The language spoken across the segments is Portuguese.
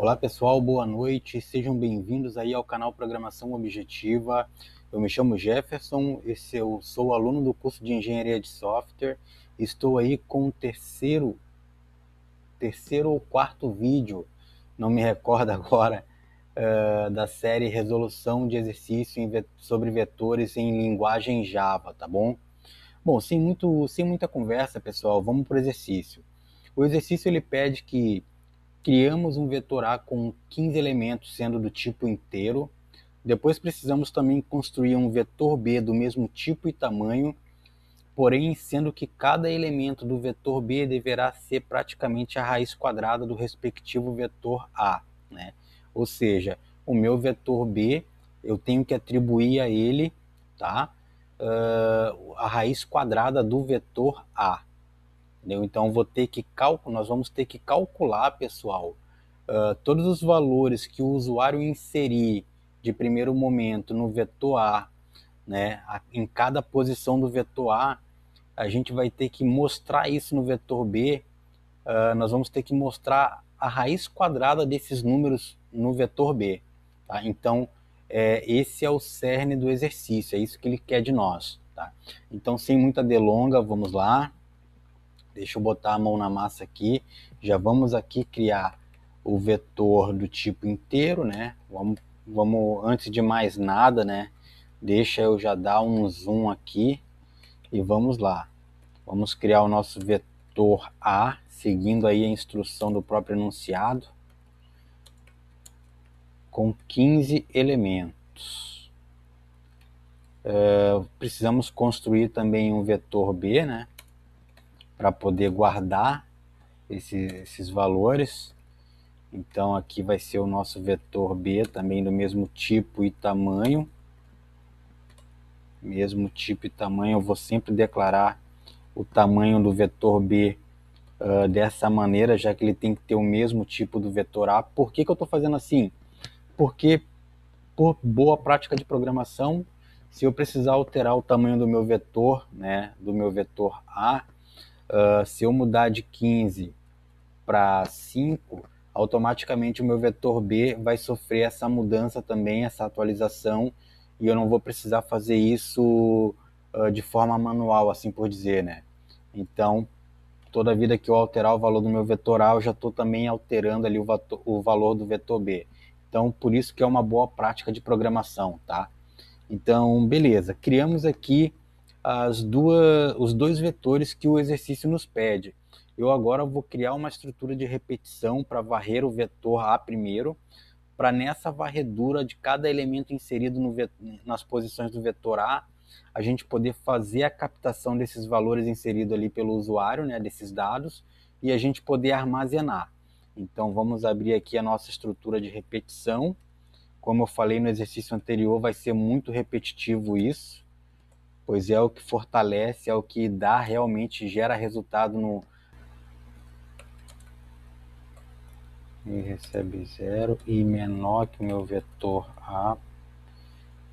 Olá pessoal, boa noite, sejam bem-vindos aí ao canal Programação Objetiva. Eu me chamo Jefferson, eu sou aluno do curso de Engenharia de Software. Estou aí com o terceiro ou quarto vídeo, não me recordo agora, da série Resolução de Exercício sobre Vetores em Linguagem Java, tá bom? Bom, sem muita conversa, pessoal, vamos para o exercício. O exercício ele pede que criamos um vetor A com 15 elementos, sendo do tipo inteiro. Depois precisamos também construir um vetor B do mesmo tipo e tamanho, porém sendo que cada elemento do vetor B deverá ser praticamente a raiz quadrada do respectivo vetor A, né? Ou seja, o meu vetor B, eu tenho que atribuir a ele, tá? A raiz quadrada do vetor A. Entendeu? Então nós vamos ter que calcular, pessoal, todos os valores que o usuário inserir de primeiro momento no vetor A, né, em cada posição do vetor a gente vai ter que mostrar isso no vetor B, nós vamos ter que mostrar a raiz quadrada desses números no vetor B. Tá? Então, esse é o cerne do exercício, é isso que ele quer de nós. Tá? Então, sem muita delonga, vamos lá. Deixa eu botar a mão na massa aqui. Já vamos aqui criar o vetor do tipo inteiro, né? Vamos antes de mais nada, né? Deixa eu já dar um zoom aqui e vamos lá. Vamos criar o nosso vetor A, seguindo aí a instrução do próprio enunciado, com 15 elementos. Precisamos construir também um vetor B, né? Para poder guardar esses valores. Então aqui vai ser o nosso vetor B, também do mesmo tipo e tamanho. Mesmo tipo e tamanho, eu vou sempre declarar o tamanho do vetor B dessa maneira, já que ele tem que ter o mesmo tipo do vetor A. Por que eu estou fazendo assim? Porque, por boa prática de programação, se eu precisar alterar o tamanho do meu vetor, né, do meu vetor A, se eu mudar de 15 para 5, automaticamente o meu vetor B vai sofrer essa mudança também, essa atualização, e eu não vou precisar fazer isso de forma manual, assim por dizer, né? Então, toda vida que eu alterar o valor do meu vetor A, eu já estou também alterando ali o valor do vetor B. Então, por isso que é uma boa prática de programação, tá? Então, beleza. Criamos aqui os dois vetores que o exercício nos pede. Eu agora vou criar uma estrutura de repetição para varrer o vetor A primeiro, para nessa varredura de cada elemento inserido nas posições do vetor a gente poder fazer a captação desses valores inseridos ali pelo usuário, né, desses dados, e a gente poder armazenar. Então vamos abrir aqui a nossa estrutura de repetição. Como eu falei no exercício anterior, vai ser muito repetitivo isso, pois é o que fortalece, é o que dá realmente, gera resultado no... E recebe 0 e menor que o meu vetor A.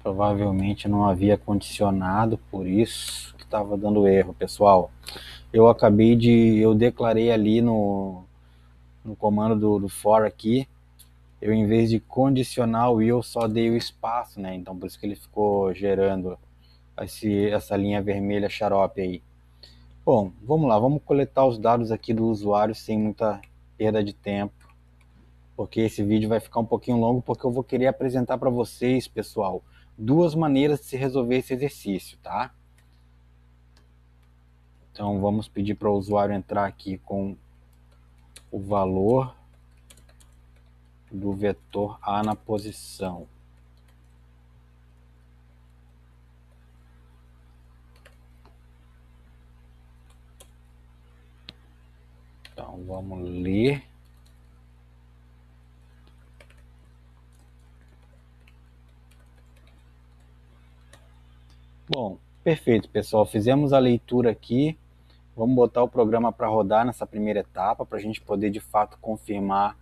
Provavelmente não havia condicionado, por isso que estava dando erro, pessoal. Eu declarei ali no comando do for aqui, eu em vez de condicionar o will, só dei o espaço, né? Então por isso que ele ficou gerando essa linha vermelha xarope aí. Bom, vamos lá, vamos coletar os dados aqui do usuário sem muita perda de tempo, porque esse vídeo vai ficar um pouquinho longo, porque eu vou querer apresentar para vocês, pessoal, duas maneiras de se resolver esse exercício, tá? Então vamos pedir para o usuário entrar aqui com o valor do vetor A na posição. Então vamos ler. Bom, perfeito, pessoal. Fizemos a leitura aqui. Vamos botar o programa para rodar nessa primeira etapa, para a gente poder de fato confirmar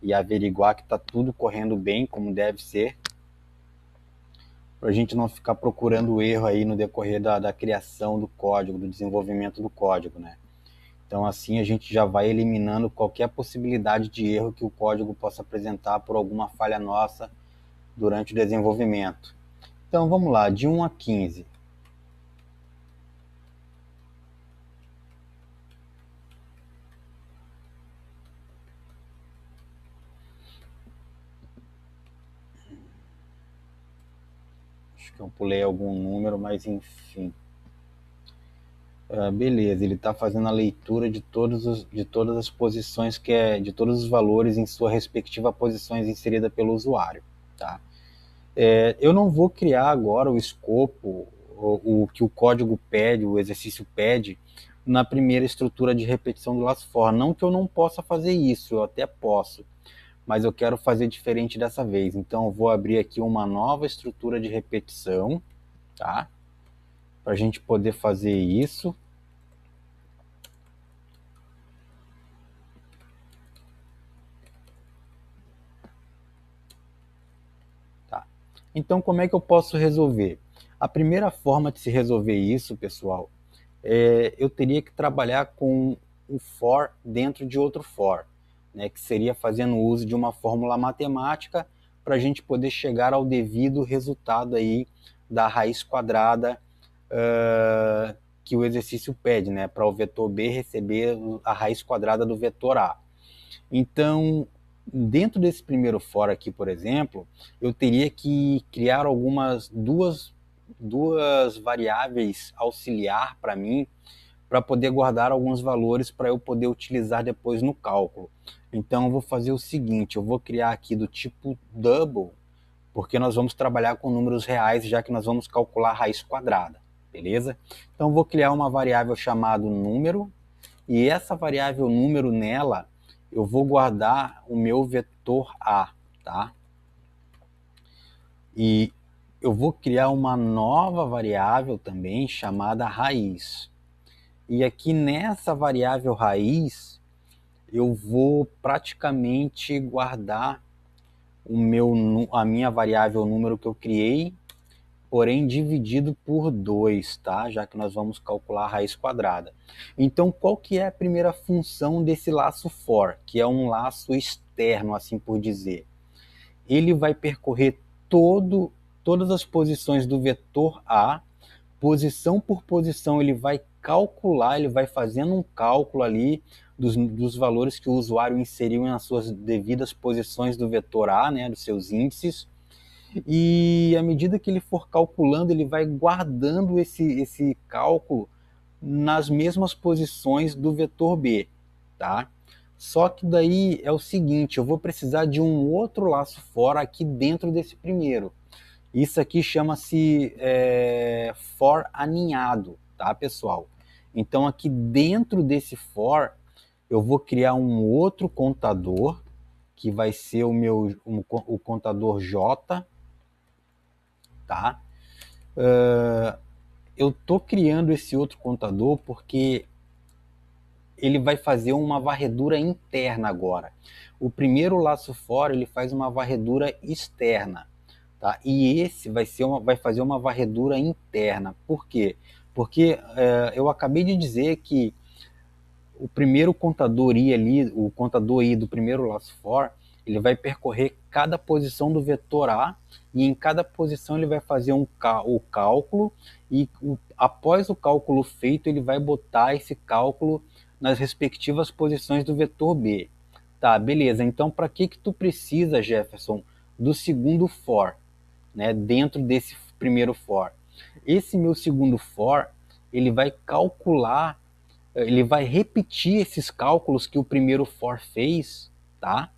e averiguar que está tudo correndo bem, como deve ser, para a gente não ficar procurando erro aí no decorrer da criação do código, do desenvolvimento do código, né? Então assim a gente já vai eliminando qualquer possibilidade de erro que o código possa apresentar por alguma falha nossa durante o desenvolvimento. Então vamos lá, de 1 a 15. Acho que eu pulei algum número, mas enfim. Beleza, ele está fazendo a leitura de todas as posições de todos os valores em sua respectiva posições inserida pelo usuário, tá? Eu não vou criar agora o escopo, o que o código pede, o exercício pede, na primeira estrutura de repetição do laço for. Não que eu não possa fazer isso, eu até posso, mas eu quero fazer diferente dessa vez. Então eu vou abrir aqui uma nova estrutura de repetição, tá? Para a gente poder fazer isso. Tá. Então, como é que eu posso resolver? A primeira forma de se resolver isso, pessoal, eu teria que trabalhar com o for dentro de outro for, né, que seria fazendo uso de uma fórmula matemática para a gente poder chegar ao devido resultado aí da raiz quadrada que o exercício pede, né, para o vetor B receber a raiz quadrada do vetor A. Então, dentro desse primeiro for aqui, por exemplo, eu teria que criar duas variáveis auxiliar para mim, para poder guardar alguns valores para eu poder utilizar depois no cálculo. Então eu vou fazer o seguinte, eu vou criar aqui do tipo double, porque nós vamos trabalhar com números reais, já que nós vamos calcular a raiz quadrada, beleza? Então eu vou criar uma variável chamada número, e essa variável número nela, eu vou guardar o meu vetor A, tá? E eu vou criar uma nova variável também chamada raiz. E aqui nessa variável raiz, eu vou praticamente guardar a minha variável número que eu criei, porém dividido por 2, tá? Já que nós vamos calcular a raiz quadrada. Então, qual que é a primeira função desse laço for, que é um laço externo, assim por dizer? Ele vai percorrer todas as posições do vetor A, posição por posição ele vai calcular, ele vai fazendo um cálculo ali dos valores que o usuário inseriu nas suas devidas posições do vetor A, né, dos seus índices, e à medida que ele for calculando, ele vai guardando esse cálculo nas mesmas posições do vetor B, tá? Só que daí é o seguinte, eu vou precisar de um outro laço for aqui dentro desse primeiro. Isso aqui chama-se for aninhado, tá, pessoal? Então aqui dentro desse for, eu vou criar um outro contador, que vai ser o contador J, tá? Eu tô criando esse outro contador porque ele vai fazer uma varredura interna agora. O primeiro laço for, ele faz uma varredura externa, tá? E esse vai fazer uma varredura interna. Por quê? Porque eu acabei de dizer que o primeiro contador I ali, o contador I do primeiro laço for, ele vai percorrer cada posição do vetor A, e em cada posição ele vai fazer o cálculo, e após o cálculo feito, ele vai botar esse cálculo nas respectivas posições do vetor B. Tá, beleza. Então, para que tu precisa, Jefferson, do segundo for, né, dentro desse primeiro for? Esse meu segundo for, ele vai calcular, ele vai repetir esses cálculos que o primeiro for fez, tá?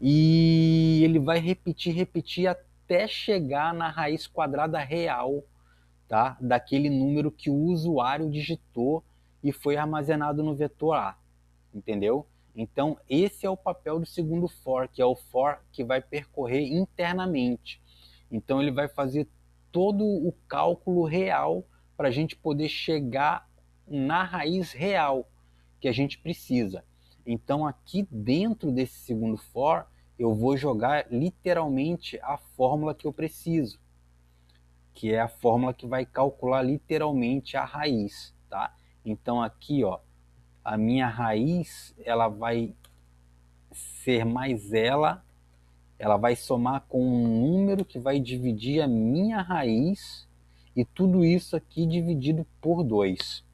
E ele vai repetir até chegar na raiz quadrada real, tá? Daquele número que o usuário digitou e foi armazenado no vetor A, entendeu? Então esse é o papel do segundo for, que é o for que vai percorrer internamente. Então ele vai fazer todo o cálculo real para a gente poder chegar na raiz real que a gente precisa. Então aqui dentro desse segundo for, eu vou jogar literalmente a fórmula que eu preciso, que é a fórmula que vai calcular literalmente a raiz, tá? Então aqui, ó, a minha raiz ela vai ser mais ela vai somar com um número que vai dividir a minha raiz e tudo isso aqui dividido por 2,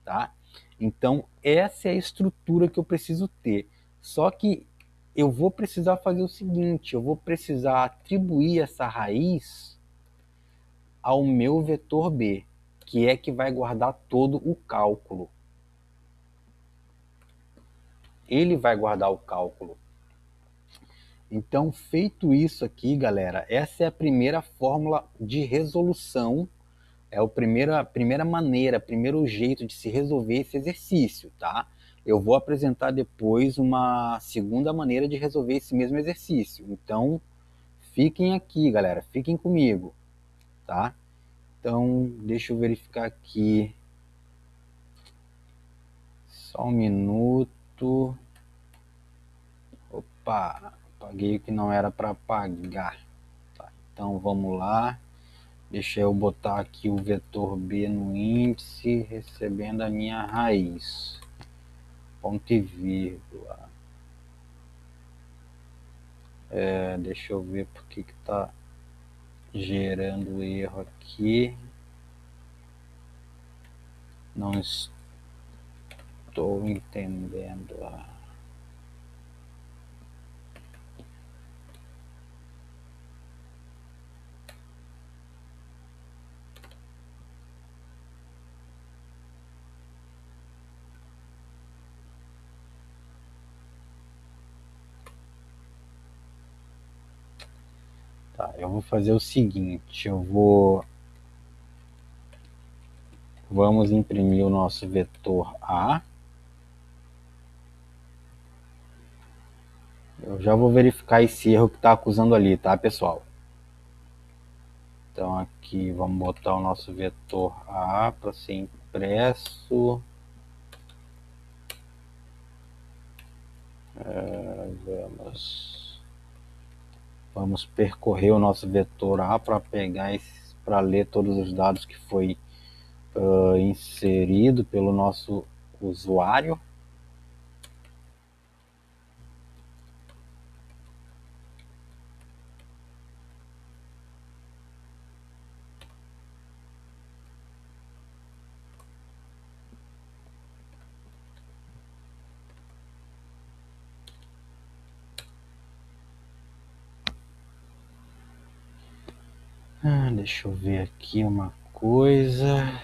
tá? Então, essa é a estrutura que eu preciso ter. Só que eu vou precisar fazer o seguinte, eu vou precisar atribuir essa raiz ao meu vetor B, que vai guardar todo o cálculo. Ele vai guardar o cálculo. Então, feito isso aqui, galera, essa é a primeira fórmula de resolução, é a primeira maneira, primeiro jeito de se resolver esse exercício, tá? Eu vou apresentar depois uma segunda maneira de resolver esse mesmo exercício. Então, fiquem aqui, galera, fiquem comigo, tá? Então, deixa eu verificar aqui. Só um minuto. Opa, paguei o que não era para pagar. Tá, então, vamos lá. Deixa eu botar aqui o vetor B no índice, recebendo a minha raiz. Ponto e vírgula. Deixa eu ver porque está gerando erro aqui. Não estou entendendo. Tá, eu vou fazer o seguinte, vamos imprimir o nosso vetor A. Eu já vou verificar esse erro que está acusando ali, tá, pessoal? Então aqui vamos botar o nosso vetor A para ser impresso. Vamos percorrer o nosso vetor A para pegar para ler todos os dados que foi inserido pelo nosso usuário. Deixa eu ver aqui uma coisa.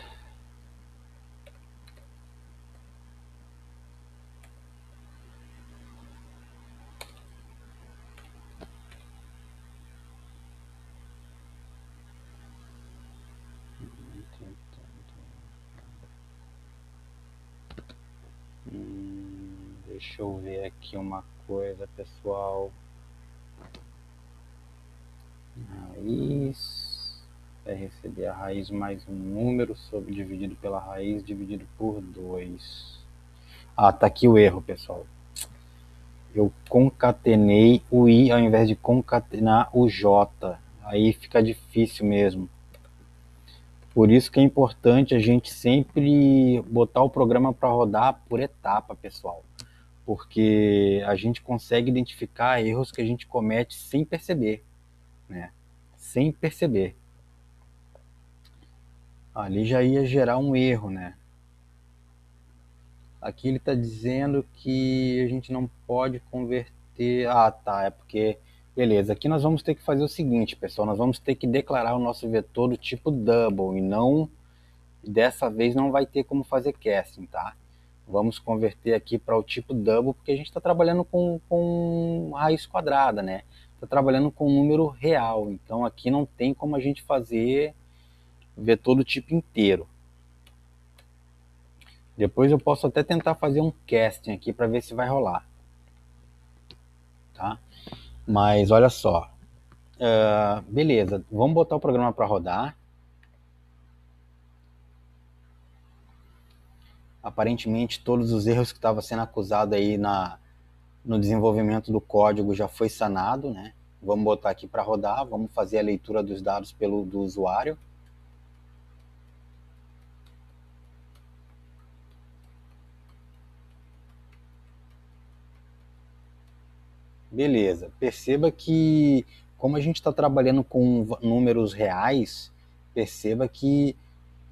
Deixa eu ver aqui uma coisa, pessoal. Raiz vai receber a raiz mais um número dividido pela raiz dividido por 2. Ah, tá aqui o erro, pessoal. Eu concatenei o I ao invés de concatenar o J. Aí fica difícil mesmo. Por isso que é importante a gente sempre botar o programa para rodar por etapa, pessoal. Porque a gente consegue identificar erros que a gente comete sem perceber, né? Sem perceber. Ali já ia gerar um erro, né? Aqui ele está dizendo que a gente não pode converter... Ah, tá, é porque... Beleza, aqui nós vamos ter que fazer o seguinte, pessoal. Nós vamos ter que declarar o nosso vetor do tipo double e não... Dessa vez não vai ter como fazer casting, tá? Vamos converter aqui para o tipo double, porque a gente está trabalhando com raiz quadrada, né? Está trabalhando com um número real, então aqui não tem como a gente fazer vetor do tipo inteiro. Depois eu posso até tentar fazer um casting aqui para ver se vai rolar, tá? Mas olha só, beleza, vamos botar o programa para rodar. Aparentemente todos os erros que estavam sendo acusados aí no desenvolvimento do código já foi sanado, né? Vamos botar aqui para rodar, vamos fazer a leitura dos dados do usuário. Beleza. Perceba que, como a gente está trabalhando com números reais, perceba que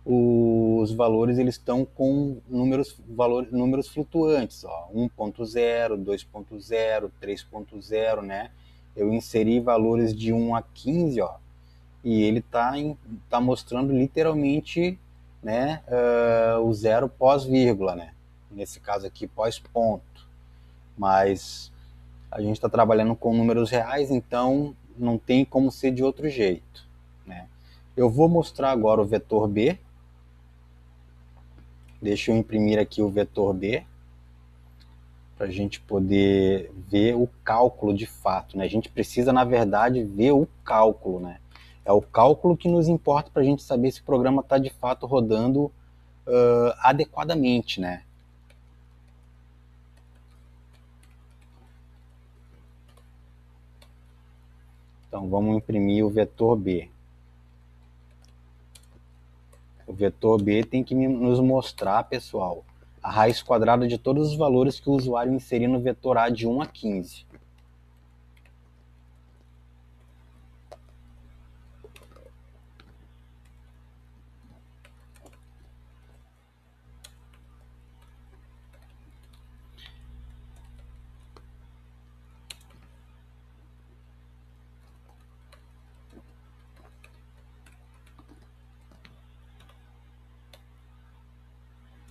os valores eles estão com números flutuantes, ó, 1.0, 2.0, 3.0, né? Eu inseri valores de 1 a 15, ó, e ele tá mostrando literalmente, né, o zero pós-vírgula, né? Nesse caso aqui, pós-ponto. Mas a gente está trabalhando com números reais, então não tem como ser de outro jeito, né? Eu vou mostrar agora o vetor B. Deixa eu imprimir aqui o vetor B para a gente poder ver o cálculo de fato, né? A gente precisa, na verdade, ver o cálculo, né? É o cálculo que nos importa para a gente saber se o programa está de fato rodando adequadamente, né? Então vamos imprimir o vetor B. O vetor B tem que nos mostrar, pessoal, a raiz quadrada de todos os valores que o usuário inserir no vetor A de 1 a 15.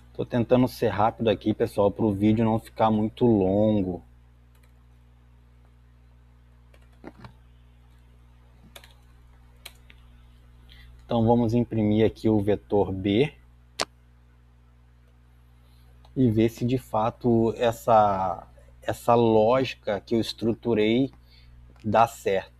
Estou tentando ser rápido aqui, pessoal, para o vídeo não ficar muito longo. Então vamos imprimir aqui o vetor B e ver se de fato essa lógica que eu estruturei dá certo.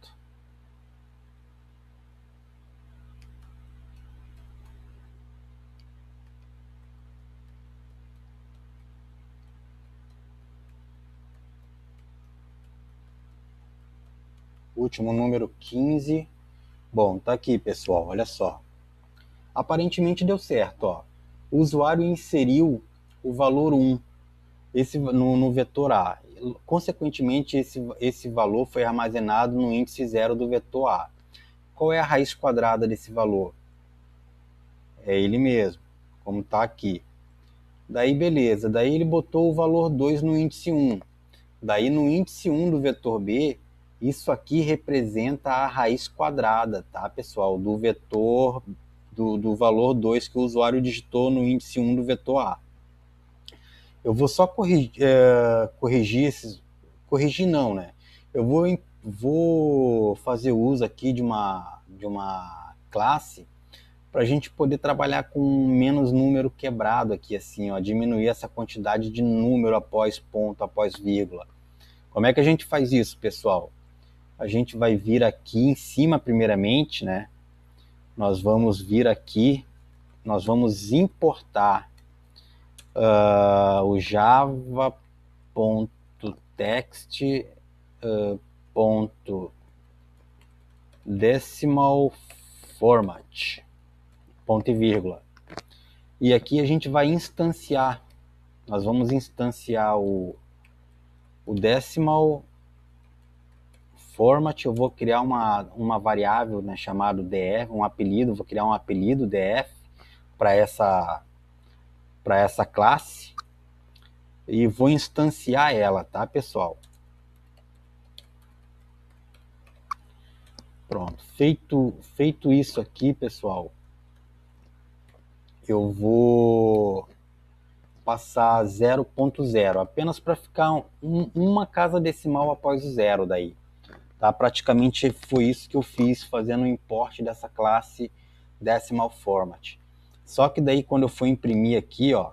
Último número 15. Bom, tá aqui, pessoal, olha só. Aparentemente deu certo, ó. O usuário inseriu o valor 1 no vetor A. Consequentemente, esse valor foi armazenado no índice 0 do vetor A. Qual é a raiz quadrada desse valor? É ele mesmo, como está aqui. Daí, beleza. Daí ele botou o valor 2 no índice 1. Daí, no índice 1 do vetor B, isso aqui representa a raiz quadrada, tá, pessoal? Do vetor, do valor 2 que o usuário digitou no índice 1 do vetor A. Eu vou só corrigir esses... Corrigir não, né? Eu vou fazer uso aqui de uma classe para a gente poder trabalhar com menos número quebrado aqui, assim, ó, diminuir essa quantidade de número após ponto, após vírgula. Como é que a gente faz isso, pessoal? A gente vai vir aqui em cima, primeiramente, né? Nós vamos vir aqui, nós vamos importar o java.text .decimal format, ponto e vírgula. E aqui a gente vai instanciar, nós vamos instanciar o decimal format. Eu vou criar uma variável, né, chamada df, um apelido, vou criar um apelido df para essa classe e vou instanciar ela, tá, pessoal? Pronto, feito isso aqui, pessoal, eu vou passar 0.0, apenas para ficar uma casa decimal após o zero daí. Tá? Praticamente foi isso que eu fiz fazendo o import dessa classe decimal format. Só que daí quando eu for imprimir aqui, ó,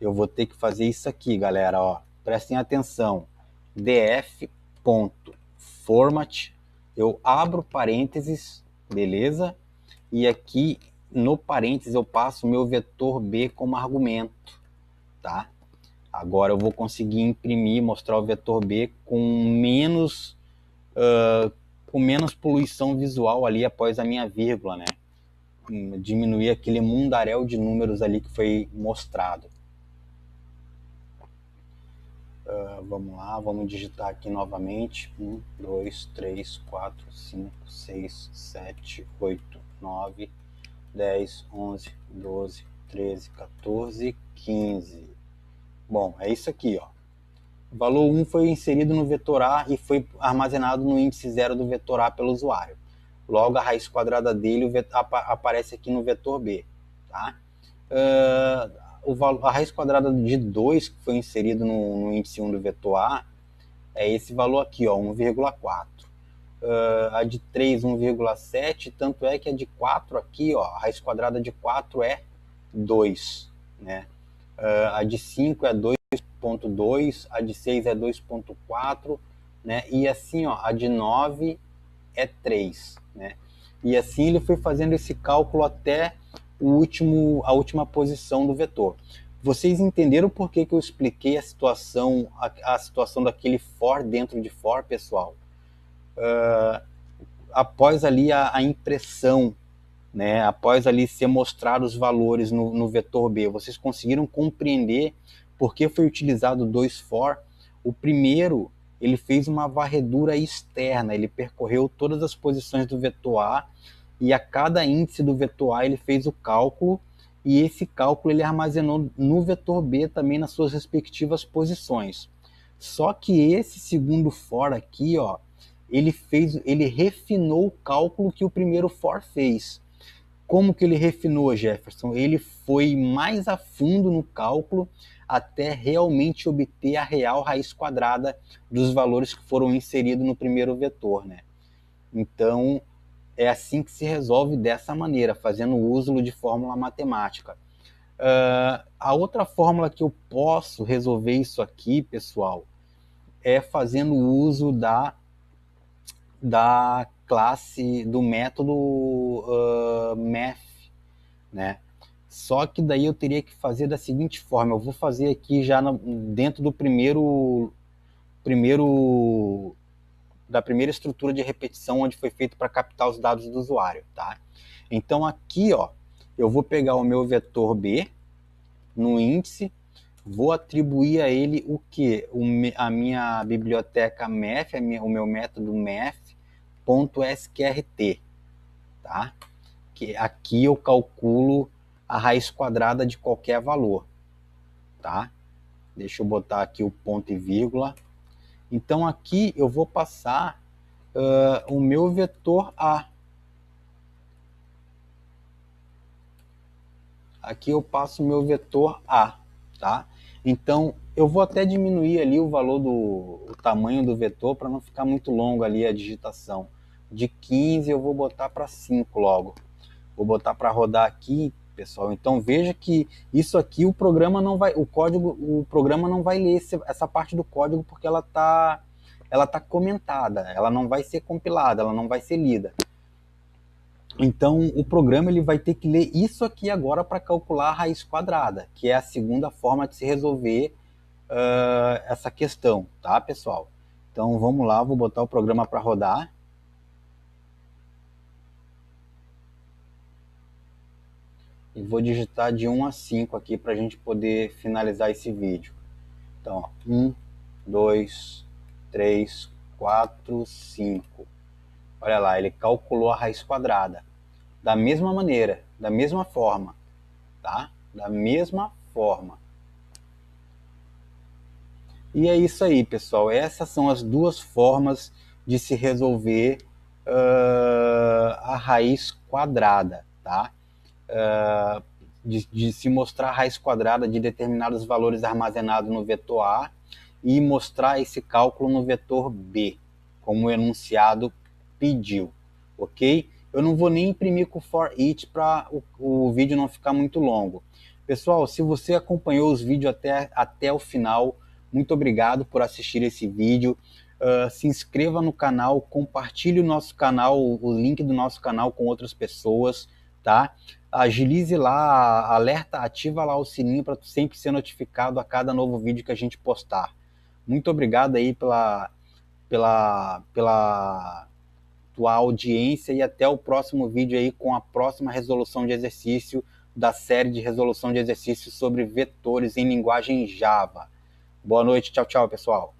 eu vou ter que fazer isso aqui, galera, ó. Prestem atenção. df.format, eu abro parênteses, beleza? E aqui no parênteses eu passo o meu vetor B como argumento, tá? Agora eu vou conseguir imprimir, mostrar o vetor B com menos poluição visual ali após a minha vírgula, né? Diminuir aquele mundaréu de números ali que foi mostrado. Vamos lá, vamos digitar aqui novamente. 1, 2, 3, 4, 5, 6, 7, 8, 9, 10, 11, 12, 13, 14, 15. Bom, é isso aqui, ó. O valor 1 foi inserido no vetor A e foi armazenado no índice 0 do vetor A pelo usuário. Logo, a raiz quadrada dele aparece aqui no vetor B. Tá? A raiz quadrada de 2, que foi inserido no índice 1 do vetor A, é esse valor aqui, ó, 1,4. A de 3, 1,7, tanto é que a de 4 aqui, ó, a raiz quadrada de 4 é 2. Né? A de 5 é 2,2, a de 6 é 2,4, né? E assim, ó, a de 9 é 3. Né? E assim ele foi fazendo esse cálculo até a última posição do vetor. Vocês entenderam por que eu expliquei a situação daquele for dentro de for, pessoal? Após ali a impressão, né, após ali ser mostrado os valores no vetor B, vocês conseguiram compreender por que foi utilizado 2 for? O primeiro, ele fez uma varredura externa, ele percorreu todas as posições do vetor A e a cada índice do vetor A ele fez o cálculo e esse cálculo ele armazenou no vetor B também nas suas respectivas posições. Só que esse segundo for aqui, ó, ele refinou o cálculo que o primeiro for fez. Como que ele refinou, Jefferson? Ele foi mais a fundo no cálculo até realmente obter a real raiz quadrada dos valores que foram inseridos no primeiro vetor, né? Então, é assim que se resolve dessa maneira, fazendo uso de fórmula matemática. A outra fórmula que eu posso resolver isso aqui, pessoal, é fazendo uso da classe, do método math, né? Só que daí eu teria que fazer da seguinte forma, eu vou fazer aqui já dentro do da primeira estrutura de repetição onde foi feito para captar os dados do usuário, tá? Então aqui, ó, eu vou pegar o meu vetor B no índice, vou atribuir a ele o que? A minha biblioteca math, o meu método math.sqrt, tá? Que aqui eu calculo a raiz quadrada de qualquer valor, tá? Deixa eu botar aqui o ponto e vírgula. Então aqui eu vou passar o meu vetor A. Aqui eu passo o meu vetor A, tá? Então eu vou até diminuir ali o valor o tamanho do vetor para não ficar muito longo ali a digitação. De 15 eu vou botar para 5 logo. Vou botar para rodar aqui, pessoal. Então veja que isso aqui o programa não vai, o programa não vai ler essa parte do código porque ela tá comentada, ela não vai ser compilada, ela não vai ser lida. Então o programa ele vai ter que ler isso aqui agora para calcular a raiz quadrada, que é a segunda forma de se resolver essa questão, tá, pessoal? Então vamos lá, vou botar o programa para rodar. E vou digitar de 1 a 5 aqui para a gente poder finalizar esse vídeo. Então, ó, 1, 2, 3, 4, 5. Olha lá, ele calculou a raiz quadrada. Da mesma maneira, da mesma forma, tá? Da mesma forma. E é isso aí, pessoal. Essas são as duas formas de se resolver a raiz quadrada, tá? De se mostrar a raiz quadrada de determinados valores armazenados no vetor A e mostrar esse cálculo no vetor B, como o enunciado pediu, ok? Eu não vou nem imprimir com for each para o vídeo não ficar muito longo. Pessoal, se você acompanhou os vídeos até o final, muito obrigado por assistir esse vídeo. Se inscreva no canal, compartilhe o nosso canal, o link do nosso canal com outras pessoas, tá? Agilize lá, alerta, ativa lá o sininho para sempre ser notificado a cada novo vídeo que a gente postar. Muito obrigado aí pela tua audiência e até o próximo vídeo aí com a próxima resolução de exercício da série de resolução de exercícios sobre vetores em linguagem Java. Boa noite, tchau, tchau, pessoal.